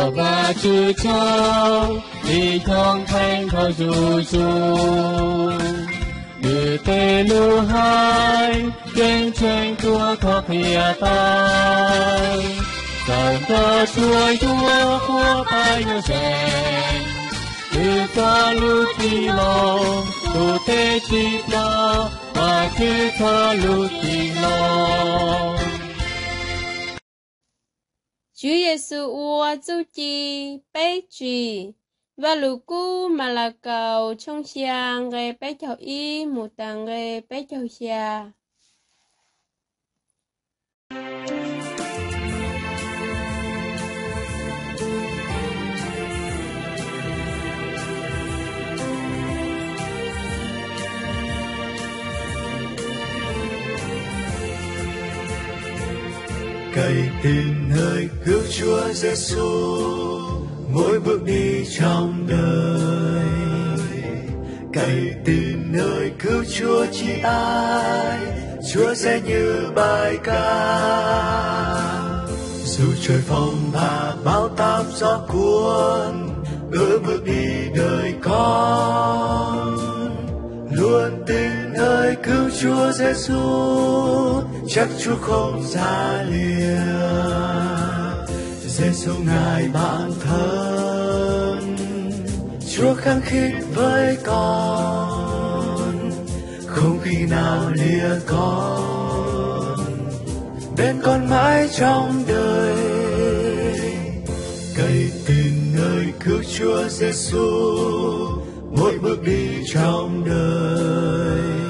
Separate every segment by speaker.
Speaker 1: chúa và chư cháu đi trong thánh thọ dù từ tê lưu hai trên tranh tua thọ hiện tại Sẵn ta chuối chúa của tay nhau sen từ ta lưu chi lòng tu tê chi lo và chư ta lưu chi lòng
Speaker 2: Chúa Giêsu ua chú chi bé chi và lũ cú mà là cầu trong xiang gây bé chào y một tàng gây bé chào xia
Speaker 3: cậy tin nơi cứu Chúa Giêsu mỗi bước đi trong đời cậy tin nơi cứu Chúa chi ai Chúa sẽ như bài ca dù trời phong ba bão táp gió cuốn bước bước đi đời con luôn tin nơi cứu Chúa Giêsu chắc Chúa không xa lìa Giêsu ngài bạn thân Chúa khăng khít với con không khi nào lìa con bên con mãi trong đời cậy tin nơi cứu Chúa Giêsu mỗi bước đi trong đời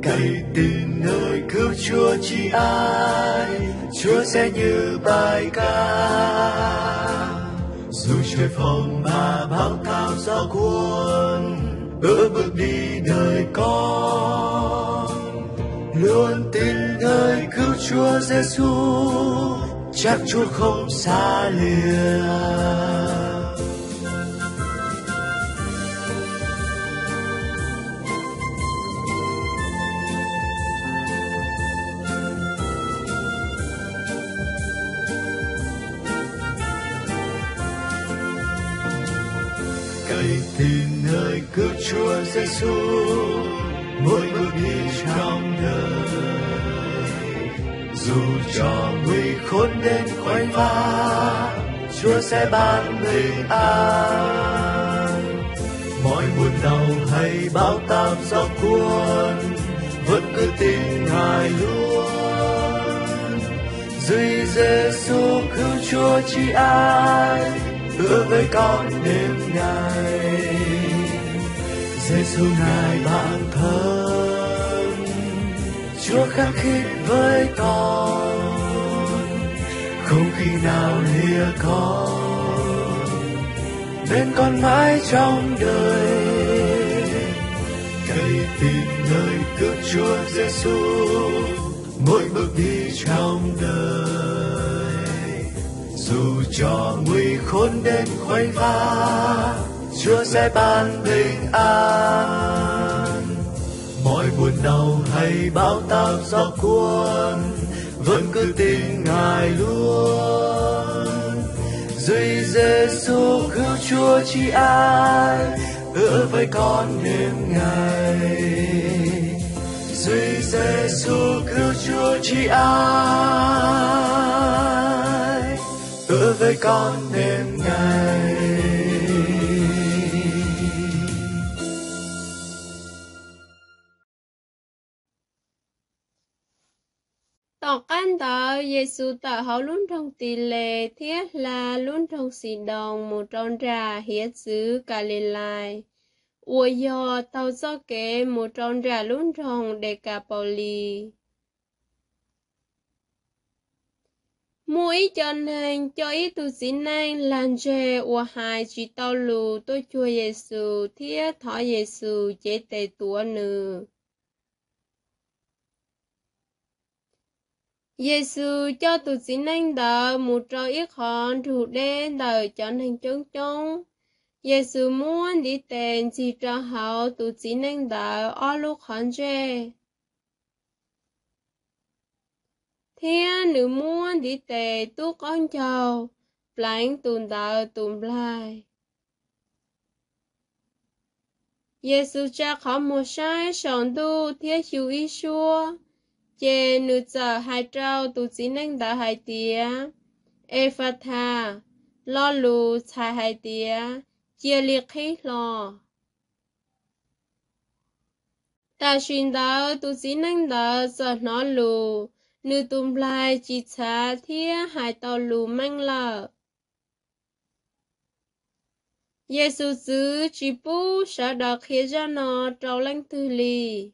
Speaker 3: cậy tin nơi cứu Chúa chi ai Chúa sẽ như bài ca dù trời phong ba bão táp gió cuốn bước đi đời con luôn tin nơi cứu Chúa Giêsu chắc Chúa không xa lìa cậy tin nơi cứu Chúa Giêsu mỗi bước đi trong đời dù cho nguy khốn đến quanh phá Chúa sẽ ban bình an mọi buồn đau hay bão táp gió cuốn vẫn cứ tin ngài luôn duy Giêsu cứu Chúa chi ai hứa với con đêm ngày Giêsu ngài bạn thân Chúa khăng khít với con không khi nào lìa con bên con mãi trong đời cậy tin nơi cứu Chúa Giêsu mỗi bước đi trong đời dù cho nguy khốn đến khuấy phá Chúa sẽ ban bình an mọi buồn đau hay bão táp gió cuốn vẫn cứ tin ngài luôn duy Giêsu cứu Chúa chi ai hứa với con đêm ngày duy Giêsu cứu Chúa chi ai hứa với con đêm ngày
Speaker 2: tỏ can tờ Giêsu tờ hậu luôn trong tỷ lệ thiết là luôn trong xì đồng một tròn trà hiết xứ Galilee ua do tàu do kế một tròn trà luôn trong Decapoli mỗi chân hành cho ý tu xin anh làm chê ua hai chỉ tàu lù tôi chua Giêsu thiết thọ Giêsu chế tề tùa nữ Giêsu cho tụi xin anh đỡ một trò ít hòn thủ đen đời chọn hành trống trống. Giêsu muốn đi tên chỉ cho hậu tụi xin anh đỡ ở lúc hòn chê. Thiên nữ muốn đi tề tu con chầu, lánh tùn đạo tùm lại. Giê-xu cha khó một sai sòn tu thiết hữu ý xua. Chê nữ giờ hai trao tù chỉ nâng đạo hai tía. Ê phật thà, lo lù chai hai tía, chia liệt khí lo. Ta xuyên đạo tù chỉ nâng đạo giờ nó lù, nữ tùm lại chỉ trả thiết hai tàu lù mang lợ. Giê-xu giữ chỉ bố sợ đọc khi ra nó trâu lăng tư lì.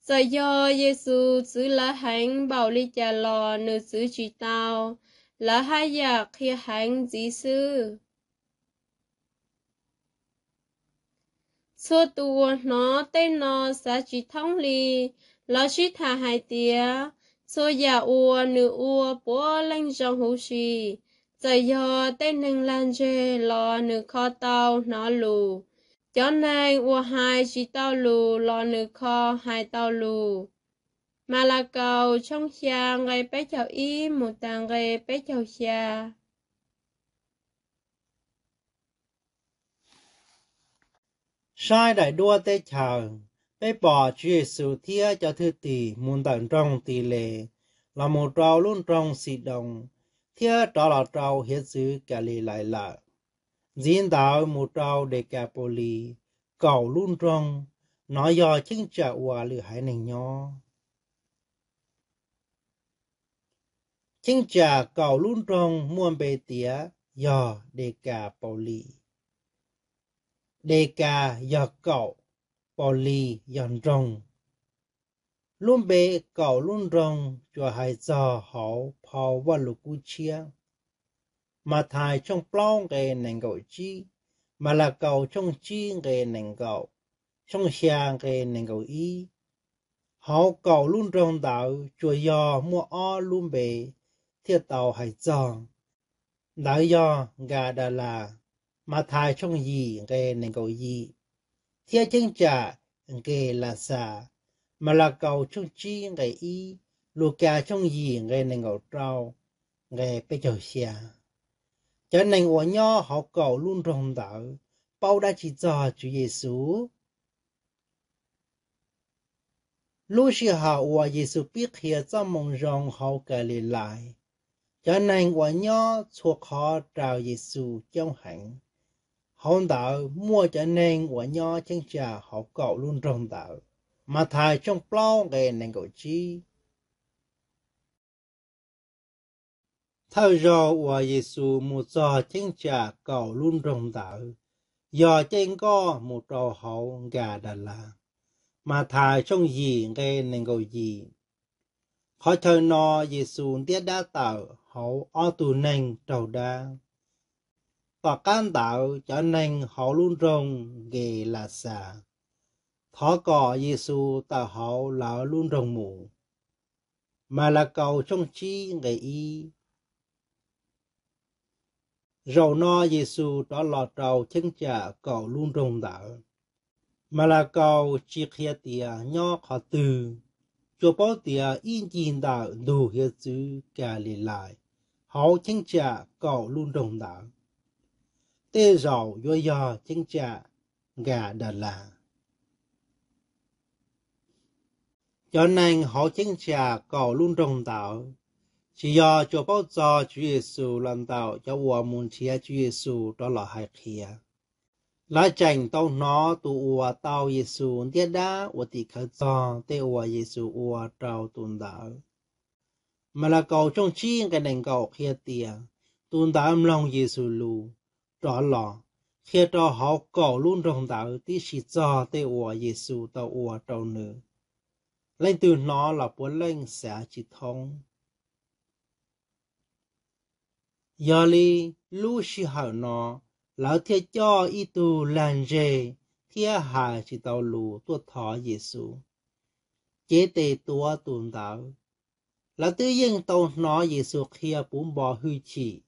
Speaker 2: Giờ do Giê-xu giữ lá hành bảo lý trả lò nữ giữ chỉ tao, lá hai giặc khi hành dĩ sư. Số tù nó tên nó sẽ chỉ thông lì, lá chỉ thả hai tía, số giả ua nữ ua bố lăng dòng hữu xì. Giờ do tên nâng lan dê lò nữ kho tao nó lù. Cho nên ua hai chỉ tao lù lò nữ kho hai tao lù. Mà là cầu trong xa ngay bé chào ý một tàng ngay bé chào xa.
Speaker 4: Sai đại đua tế chờ, bé bỏ Chúa Giê-xu thia cho thư tỷ muốn tận trong tỷ lệ, là một trâu luôn trong xị đồng, thia đó là trâu hết giữ cả lì lại lạ. Diễn đạo một trâu để cả bồ lì, cầu luôn trong, nói do chính trả hòa lửa hải nền nhỏ. Chính trả cầu luôn trong muôn bề tía, do để cả bồ lì. Đề ca do cậu, bò lì dọn rồng. Luôn bê cậu luôn rồng cho hai giờ hậu phao vào lục cú chia. Mà thai trong plong gây nền cậu chi, mà là cậu trong chi gây nền cậu, trong xa gây nền cậu ý. Hậu cậu luôn rồng đạo cho do mua o luôn bê, thiết tàu hai giờ. Đạo do gà đà là, mà thai trong gì gây nên cầu gì. Thiết chân trả gây là xa, mà là cầu trong chi gây ý, lù cả trong gì gây nên cầu trao, gây bế cầu xa. Cho nên của nhỏ họ cầu luôn rồng đạo, bao đã chỉ cho Chúa Giê-xu. Lúc xưa họ của Giê-xu biết hiện cho mong rong họ cả lì lại. Cho nên của nhỏ thuộc họ trao Giê-xu trong hạnh. Hôn đạo mua cho nên của nhỏ chân trà họ cậu luôn rồng đạo, mà thai trong plau gây nên cậu chi. Thao do của Giê-xu một giờ chân trà cậu luôn rồng đạo, do chân có một trò hậu gà đà là, mà thai trong gì gây nên cậu gì. Họ thơ nó Giê-xu tiết đá tạo hậu o tù nênh trầu đá. Và can đạo cho nên họ luôn rồng ghê là xa. Thó cỏ Giê-xu tạo họ là luôn rồng mù. Mà là cầu trong chi nghề y. Rồi nó Giê-xu đó lọt trầu chân trả cầu luôn rồng đạo. Mà là cầu chỉ khía tìa nhỏ khó từ. Cho bó tìa yên nhìn đạo đủ hiệp chữ cả lì lại. Họ chân trả cầu luôn rồng đạo. Tê rau yo yo chân trả gà đà là. Cho nên họ chân trả cầu luôn rồng đạo. Chỉ do cho bao giờ Chúa Giê-xu làm đạo cho hòa môn chia Chúa Giê-xu đó là hai khía. Lá chành tao nó tụ hòa tao Giê-xu tiết đá hòa tì khởi cho tê hòa Giê-xu hòa trao tuần đạo. Mà là cầu trong chi cái nền cầu khía tìa tuần đạo âm lòng Giê-xu lù. Đó là khi đó họ cầu luôn rồng đạo tí sĩ cho tê ủa Giê-xu tao ủa trâu nữ. Lên từ nó là bố lên sẽ chỉ thông. Giờ li lưu sĩ hảo nó lão thiết cho y tù làn dê thiết hạ chỉ tao lù tuột thọ Giê-xu. Chế tê tua tuần đạo. Lão tư yên tao nó Giê-xu khía bún bò hư chỉ.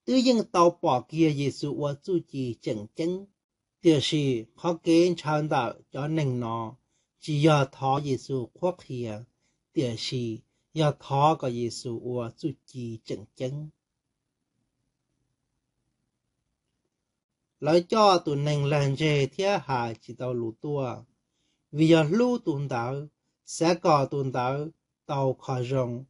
Speaker 4: Tự nhiên tàu bỏ kia Giê-xu và chủ trì chân chân. Điều sĩ khó kiến chanđạo cho nên nó chỉ do thọ Giê-xu khoác khía. Điều sĩ giờ thọ có Giêsu ua chú chi chân chân lấy cho tụi nền làng dê thiết hại chỉ tàu lũ tua vì giờ lũ tụi tàu sẽ có tụi tàu khỏi rồng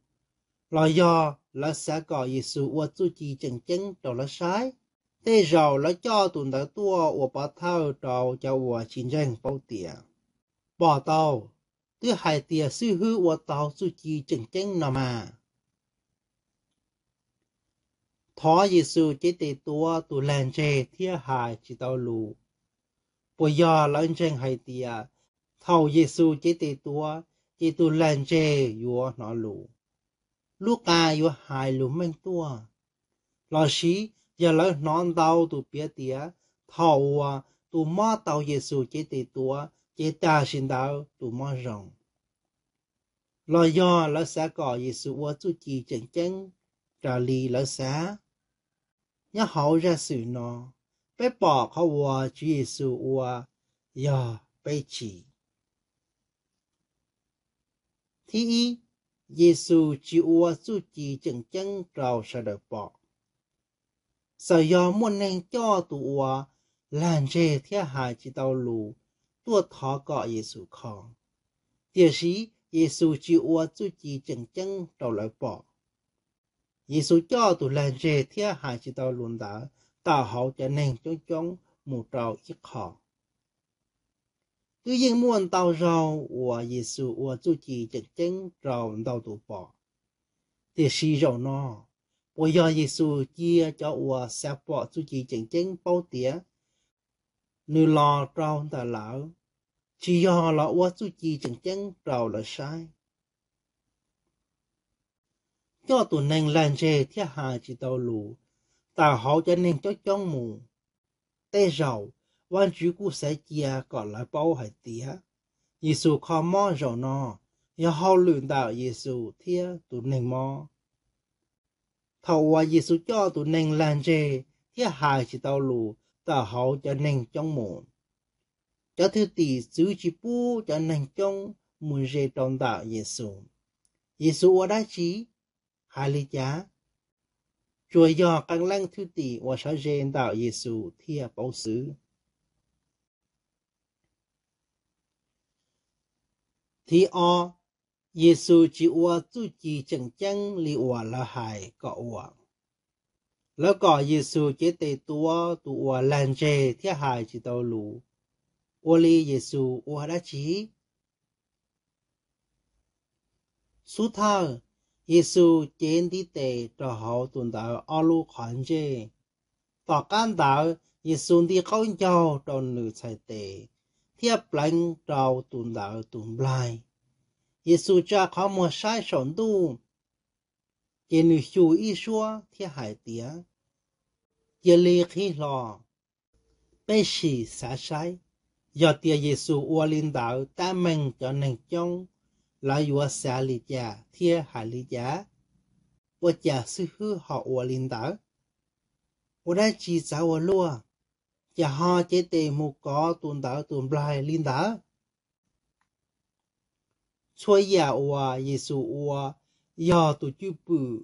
Speaker 4: lấy do là sẽ có Giêsu ua chú chi chân chân tàu là sai thế rồi lấy cho tụi tàu tua ua bỏ thao tàu cho ua chiến tranh bao tiền bỏ tàu thứ hai tiền sư hư ua tàu chú chi chân chân nào mà thọ Giêsu chế tê tua tụ làng chê thiết hại chỉ tao lù bây giờ lần trên hai tia thầu Giêsu chế tê tua chế tụ làng chê yua nó lù lúc ca yua hại lù men tua lo xí giờ lỡ non tao tụ bia tia thầu tụ mò tao Giêsu chế tê tua chế ta xin tao tụ mò rồng lo do lỡ sẽ có Giêsu ua chú chi chân chân trả lì lỡ xã nhớ hậu ra sự nó bé bỏเขาวัวChúa Giêsu ua giờ bé chỉ thứ ý Giêsu chỉ ua chú chỉ chân chân trào sa đời bỏ sợ do muốn nên cho tụ ua làn chê thiết hại chỉ tao lù tua thọ cọ Giêsu khó tiệt sĩ Giêsu chỉ ua chú chỉ chân chân trào lại bỏ Giêsu cho tụi làng chê thiết hại chỉ tao luôn đã tạo hậu cho nên chống một trào ít khó. Tuy nhiên muốn tao rau của Giêsu của chú chỉ chân chân trào tao tụ bỏ. Thì xì rau nó. Bây giờ Giêsu chia cho của sẽ bỏ chú chỉ chân chân bao tía. Nếu lo trào ta lão. Chỉ do là của chú chỉ chân chân trào là sai. Cho tụi nền làng chê thiết hại chỉ tao lù tạo hậu cho nên cho chống mù tê rầu quan chú cụ sẽ chia còn lại bao hải tía Giêsu khó mò rầu nó do hậu luyện đạo Giêsu thiết tụi nền mò thầu qua Giêsu cho tụi nền làng chê thiết hại chỉ tao lù tạo hậu cho nên chống mù cho thứ tỷ giữ chỉ bú cho nên chống mùi rê trong đạo Giêsu ở đá chí hai lý giá rồi do căn lăng thứ tỷ và sở rên đạo Giêsu thia bảo xứ thì Giêsu chỉ ua chú chỉ chân chân li ua là hại có uaแล้วก็Giêsu chế tê tua tu ua lan chê thia hại chỉ tao lù ua li Giêsu ua đã chỉ số thơ Giêsu trên đi tề cho họ tuần đạo ở lũ khoản chê. Tỏ can đạo Giêsu đi khâu nhau cho nữ chạy tề. Thiếp lãnh cho tuần đạo tuần blai. Giêsu cha khó một sai sống tu. Trên nữ chú ý xua thiếp hải tía. Giê lì khi lò. Bê xì xá sai. Do tía Giêsu ua linh đạo ta mình cho nền trong. Là yua xa lý giả thia hải lý giả và giả sư hư họ ua linh đạo và đã chỉ giáo ua lua giả họ chế tề một có tuần đạo tuần blai linh đạo chuối giả ua Giêsu ua do tụ chú bự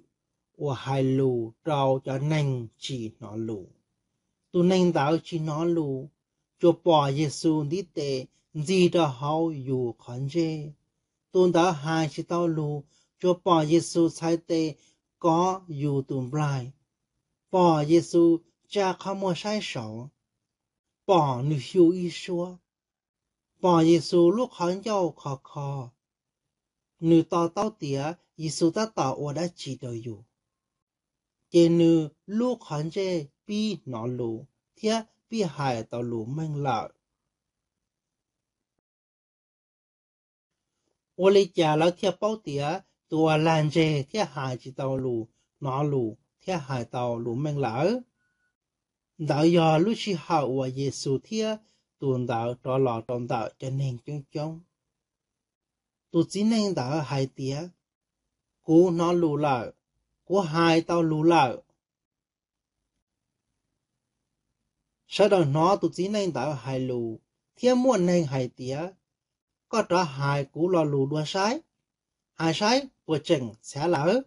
Speaker 4: ua hai lù trao cho nành chỉ nó lù tụ nành đạo chỉ nó lù cho bỏ Giêsu đi tề gì đó họ dù khẩn chê tuần đạo hai chỉ tao lù cho bỏ Giêsu sai tê có dù tuần blai bỏ Giêsu cha không mua sai sổ bỏ nữ hiếu ý xua bỏ Giêsu lúc hắn nhau khó khó nữ tao tía Giêsu ta tao ở đã chỉ đời dù trên nữ lúc hắn chê bi nó lù thiết bi hại tao lù mang lợi ô lý cha lão thiết bao tía tua lan chê thiết hại chỉ tao lù nó lù thiết hại tao lù mang lỡ đạo do lúc khi hậu và Giêsu thiết tuần đạo cho lọ trong đạo cho nên chung tu chỉ nên đạo hại tía cú nó lù lỡ cú hại tao lù lỡ sau đó nó tu chỉ nên đạo hại lù thiết muốn nên hại tía có trả hại cú lo lù đua sai hại sai bùa chừng xả lỡ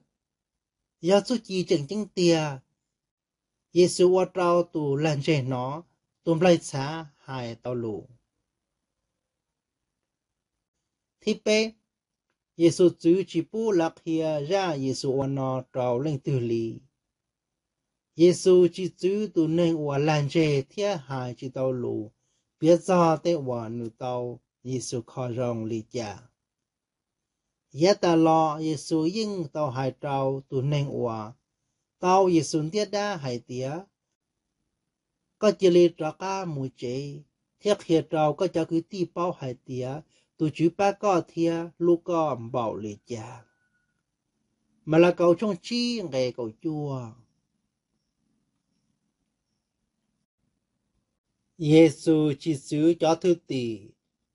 Speaker 4: do chú chi chừng chừng tia Giêsu qua trao tù lan trẻ nó tùm lại xả hai tàu lù thì bê Giêsu chú chỉ bù lạc hìa ra Giêsu qua nó trao lên từ lì Giêsu chỉ chú tù nên qua lan trẻ thia hai chỉ tàu lù biết do tế qua nữ tàu Giêsu khó rong lì chả giá ta lo Giêsu yên tàu hai trao tù nên qua tàu Giêsu tiết đa hai tía có chỉ lì trọ cá mùi chế thiết hiện trao có cho cứ ti bao hai tía tụ chú ba có thia lu có bảo lì cha mà là cầu trong chi ngày cầu chua Giêsu chỉ xứ cho thứ tỷ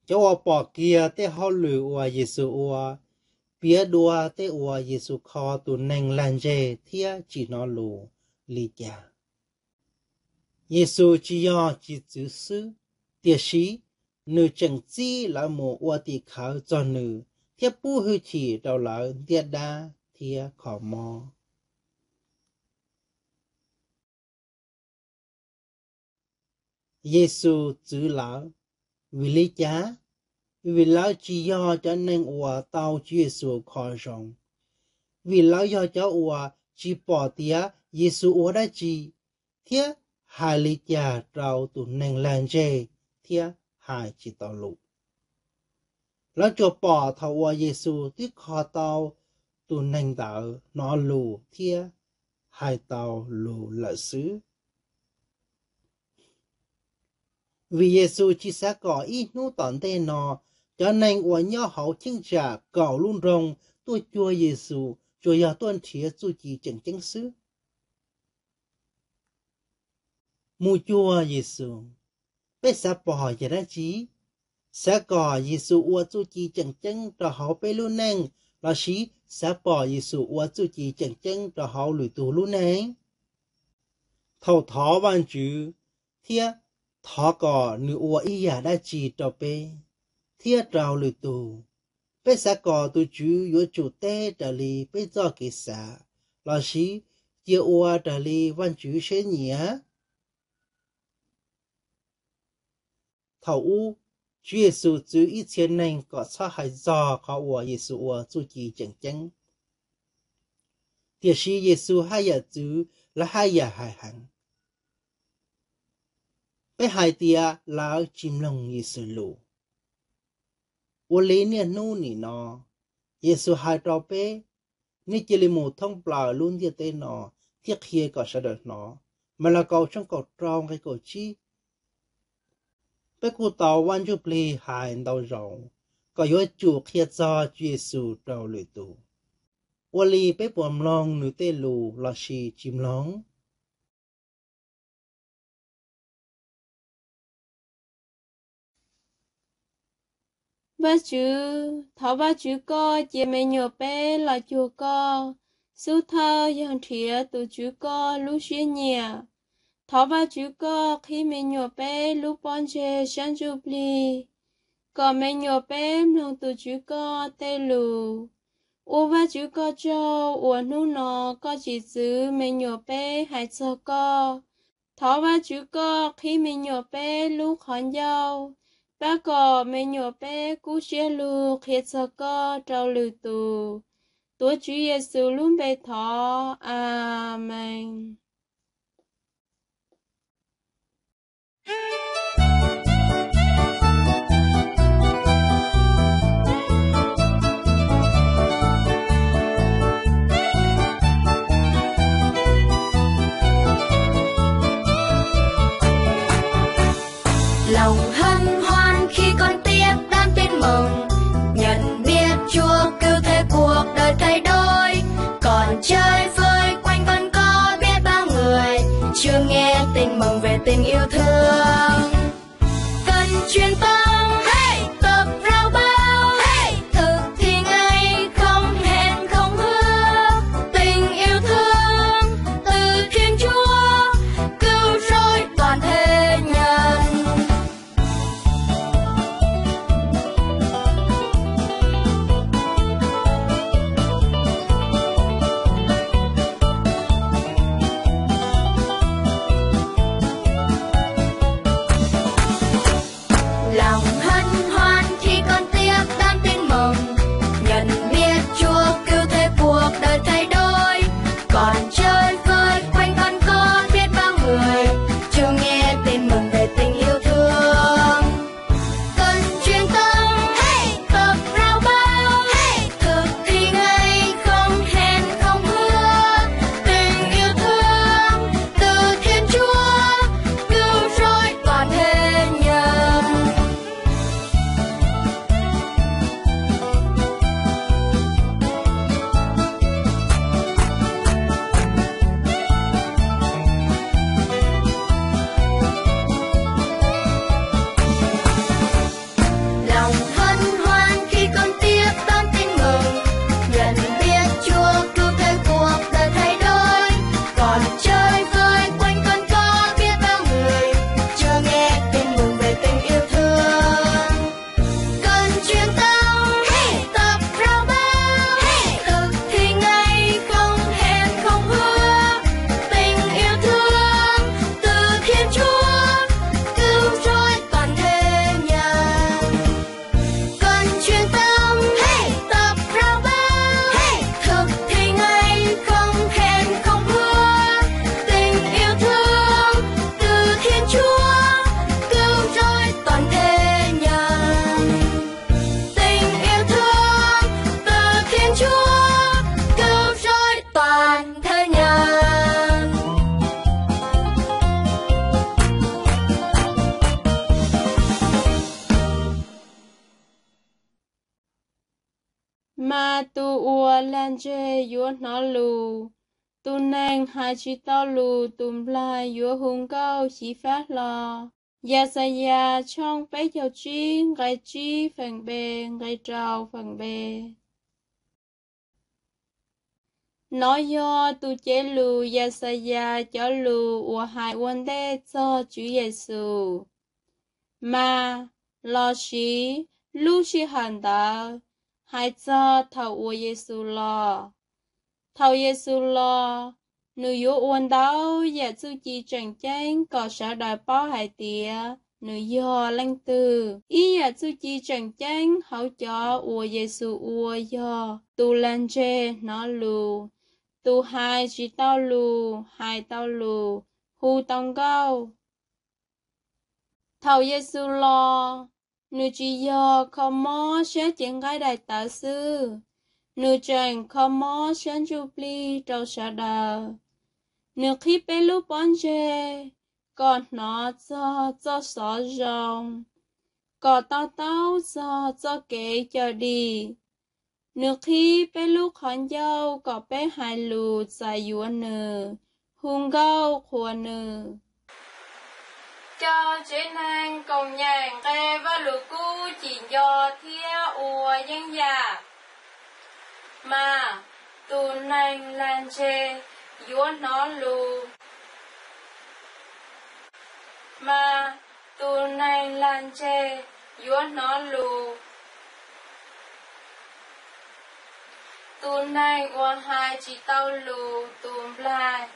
Speaker 4: cho họ bỏ kia tế họ lử của Giêsu của bia đua tế của Giêsu kho tụ nành lan dê thia chỉ nó lù lì cha Giêsu chỉ do chỉ xứ xứ tiệt sĩ nữ chẳng chi là một ua tì khảo cho nữ thiết bù hư chỉ đầu lại tiệt đa thia khó mò Giêsu chữ lão vì lý cha vì lão chỉ do cho nên ua tao Giêsu khó rong vì lão do cho ua chỉ bỏ tía Giêsu ua đã chỉ thiết hai lý cha trao tụ nên lan dê thiết hai chỉ tàu lụ lão cho bỏ thầu qua Giêsu tiếc kho tàu tụ nên tạo nó lù thiết hai tàu lù lợi xứ vì Giêsu chỉ sẽ có ít nụ tận tên nó cho nên qua nhau hậu chính trả cầu luôn rong tôi chua Giêsu cho giờ tuân thiết chú chỉ chân chân xứ mù chua Giêsu bé sẽ bỏ giờ ra chí sẽ có Giêsu ua chú chỉ chân chân cho họ bé luôn nè là sĩ sẽ bỏ Giêsu ua chú chỉ chân chân cho họ lùi tù luôn nè thầu thọ văn chữ thiết thọ có nữ ua ý giả đã chỉ cho bé thiết trào lùi tù bé sẽ có tu chữ yếu chủ tế trả lý bé do kỳ xã là sĩ chia ua trả lý văn chữ sẽ nhé thầu u Chúa Giêsu chữ ít thiên nên có sao hay do khó ua Giêsu ua chú chỉ chân chân tiệt sĩ Giêsu hai giờ chữ là hai giờ hai hành bé hai tia là chim lông Giêsu lù ua lý nè nu nỉ nó Giêsu hai trò bé ní chỉ là một thông bào luôn tiệt tên nó thiết kia có sao được nó mà là cầu trong cầu tròn cái cầu chi bé cụ tàu văn chụp li hai đầu rồng có yếu chủ kia cho Giêsu trâu lưỡi tù ua li bé bùm long nữ tê lù là xì chim lóng
Speaker 2: ba chữ thọ ba chữ co chị mẹ nhỏ bé là chùa co su thơ dòng thía từ chữ co lú xuyên nhà thọ ba chữ co khi mẹ nhỏ bé lú bon chê sáng chụp li còn mẹ nhỏ bé lòng từ chữ co tê lù u ba chữ co cho u nu nó có chỉ giữ mẹ nhỏ bé hay cho co thọ ba chữ co khi mẹ nhỏ bé lú khon dâu ba cò mẹ nhỏ bé cú xe lu khi cho co trâu lư tù Chúa Giêsu luôn bày thọ. Amen.
Speaker 5: Lòng hân hoan khi con tiếp đón tin mừng, nhận biết Chúa cứu thế cuộc đời thay đổi. Còn chơi vơi quanh vẫn có biết bao người chưa nghe tin mừng về tình yêu thương. Cần truyền tông, tập rao bao, thực thi ngay không hẹn không hứa. Tình yêu thương từ Thiên Chúa cứu rỗi toàn thế nhân.
Speaker 2: mà tu ua lan chê yua nó lù tu nang hai chỉ tao lù tùm lại yua hùng cao chỉ phát lò ya sa ya trong bé chào chi gai chi phần bề gai trào phần bề nói do tu chế lù ya sa ya cho lù ua hai vấn đề cho Chúa Giêsu mà lo xí lu xí hẳn đã hai cho thầu ua Giêsu lo thầu Giêsu lo nữ yếu uốn đau ya chú chi chẳng chánh có sợ đòi bao hai tía nữ do lanh từ ý ya chú chi chẳng chánh hậu cho ua Giêsu ua do tu lan chê nó lù tu hai chỉ tao lù hai tao lù hu tông cao thầu Giêsu lo nữ chỉ do không mò sẽ chuyện gái đại tạo sư nữ chẳng không mò sẽ chụp ly trâu sợ đờ nữ khi bé lúc bón chê còn nó cho xó rồng còn tao cho kể cho đi nữ khi bé lúc hòn dâu có bé hai lù dài dùa nừ hung gâu khua nừ cho chế năng công nhàng ghê và lù cu chỉ do thia ua dân già mà tu năng lan chê dùa nó lù mà tu năng lan chê dùa nó lù tu năng ua hai chỉ tao lù tùm lại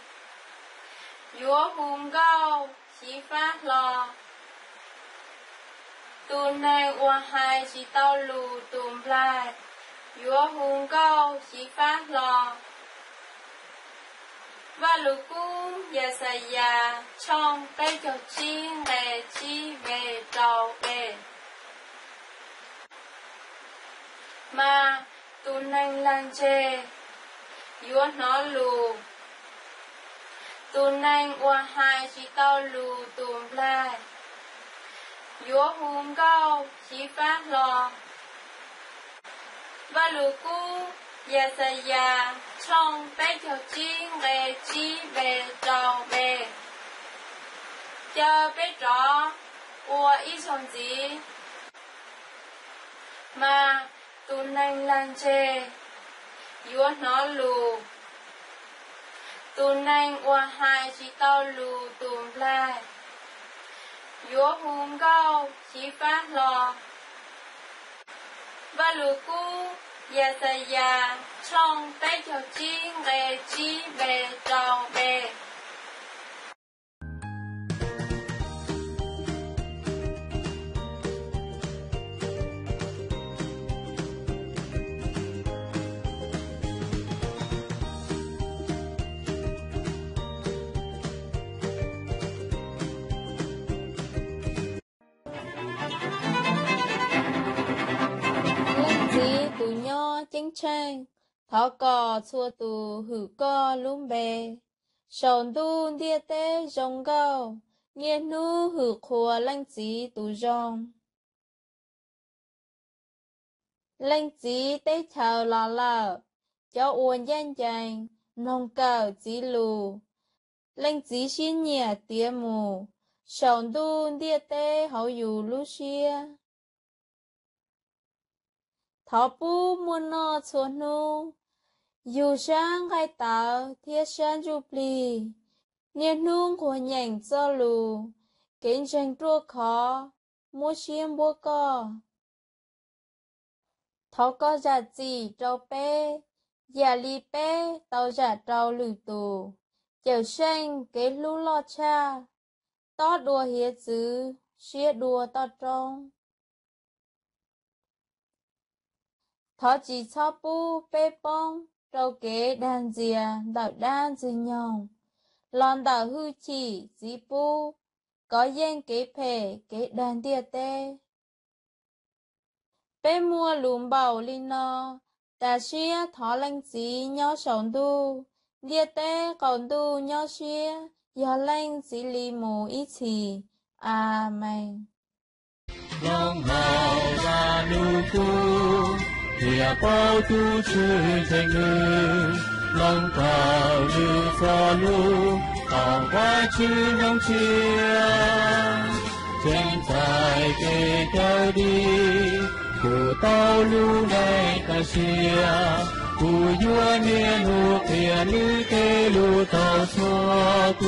Speaker 2: dùa hùng gâu chỉ phát lò tu năng ua hai chỉ tao lù tùm lại dùa hùng gâu chỉ phát lò và lù cung ya sa ya trong tay cho chi về chi về trầu về mà tu năng lan chê dùa nó lù tu năng ua hai chỉ tao lù tùm lại dùa hùng gâu chỉ phát lò và lù cung ya sa ya trong tay cho chi về trầu về cho bé trò ua ý xong gì mà tu năng lan chê dùa nó lù tu năng ua hai chỉ tao lù tùm lại dùa hùng gâu chỉ phát lò và lù cu ya sa ya trong tay cho chi về trầu về tù nho chánh trang thọ cò chua tù hử co lúm bè sòn tu đia tế rong gao nghe nu hử khua lanh chí tù rong lanh chí tế chào lò lò cho uốn gian chành nông cào chí lù lanh chí xin nhẹ tía mù sòn tu đia tế hậu dù lú xia thọ bu muôn nọ chua nu dù sáng hay tạo thiết sáng chụp lì niên nung của nhành cho lù kính tranh trua khó mua xiêm bua co thọ có giả gì trâu bé giả li bé tao giả trâu lử tù chèo xanh cái lũ lo cha to đùa hiết dứ xía đùa to trong thọ chỉ cho bu bê bông trâu kế đàn dìa đảo đan dì nhồng lon đảo hư chỉ dì bu có danh kế phê kế đàn tia tê bê mua lùm bầu linh nò ta xía thọ lanh dì nhỏ sống đu tia tê còn đu nhỏ xía do lanh dì lì mù ý chỉ amen
Speaker 1: Long hào ra nu tu thì 也保住是真的，能高日所路，到花枝能强，现在给条地，不道路来个下，不愿面路偏离给路到错路。